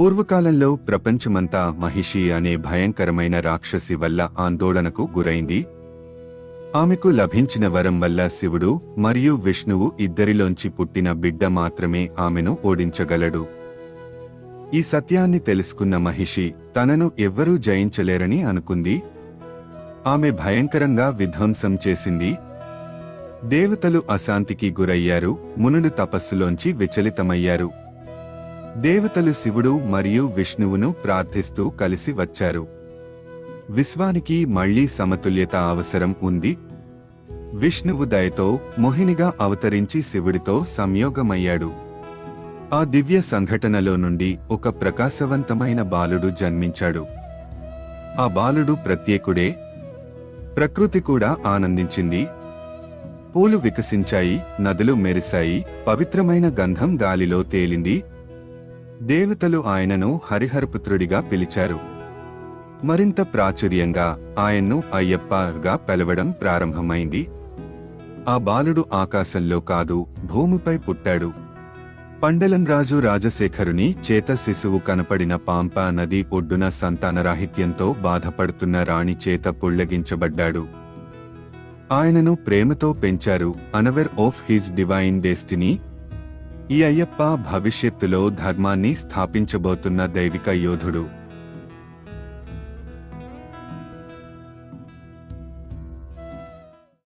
పూర్వకాలంలో ప్రపంచమంతా మహిషి అనే భయంకరమైన రాక్షసి వల్ల ఆందోళనకు గురైంది. ఆమెకు లభించిన వరం వల్ల శివుడు మరియు విష్ణువు ఇద్దరిలోంచి పుట్టిన బిడ్డ మాత్రమే ఆమెను ఓడించగలడు. ఈ సత్యాన్ని తెలుసుకున్న మహిషి తనను ఎవ్వరూ జయించలేరని అనుకుంది. ఆమె భయంకరంగా విధ్వంసం చేసింది. దేవతలు అశాంతికి గురయ్యారు. మునులు తపస్సులోంచి విచలితమయ్యారు. దేవతలు శివుడు మరియు విష్ణువును ప్రార్థిస్తూ కలిసి వచ్చారు. విశ్వానికి మళ్లీ సమతుల్యత అవసరం ఉంది. విష్ణువు దయతో మోహినిగా అవతరించి శివుడితో సంయోగమయ్యాడు. ఆ దివ్య సంఘటనలో నుండి ఒక ప్రకాశవంతమైన బాలుడు జన్మించాడు. ఆ బాలుడు ప్రత్యేకుడే. ప్రకృతి కూడా ఆనందించింది. పూలు వికసించాయి, నదులు మెరిశాయి, పవిత్రమైన గంధం గాలిలో తేలింది. దేవతలు ఆయనను హరిహరపుత్రుడిగా పిలిచారు. మరింత ప్రాచుర్యంగా ఆయన్ను అయ్యప్పగా పిలవడం ప్రారంభమైంది. ఆ బాలుడు ఆకాశంలో కాదు, భూమిపై పుట్టాడు. పండలంరాజు రాజశేఖరుని చేత శిశువు కనపడిన పాంపా నది ఒడ్డున సంతానరాహిత్యంతో బాధపడుతున్న రాణి చేత పుళ్లగించబడ్డాడు. ఆయనను ప్రేమతో పెంచారు, unaware of his divine destiny. ఈ అయ్యప్ప భవిష్యత్తులో ధర్మాన్ని స్థాపించబోతున్న దైవిక యోధుడు.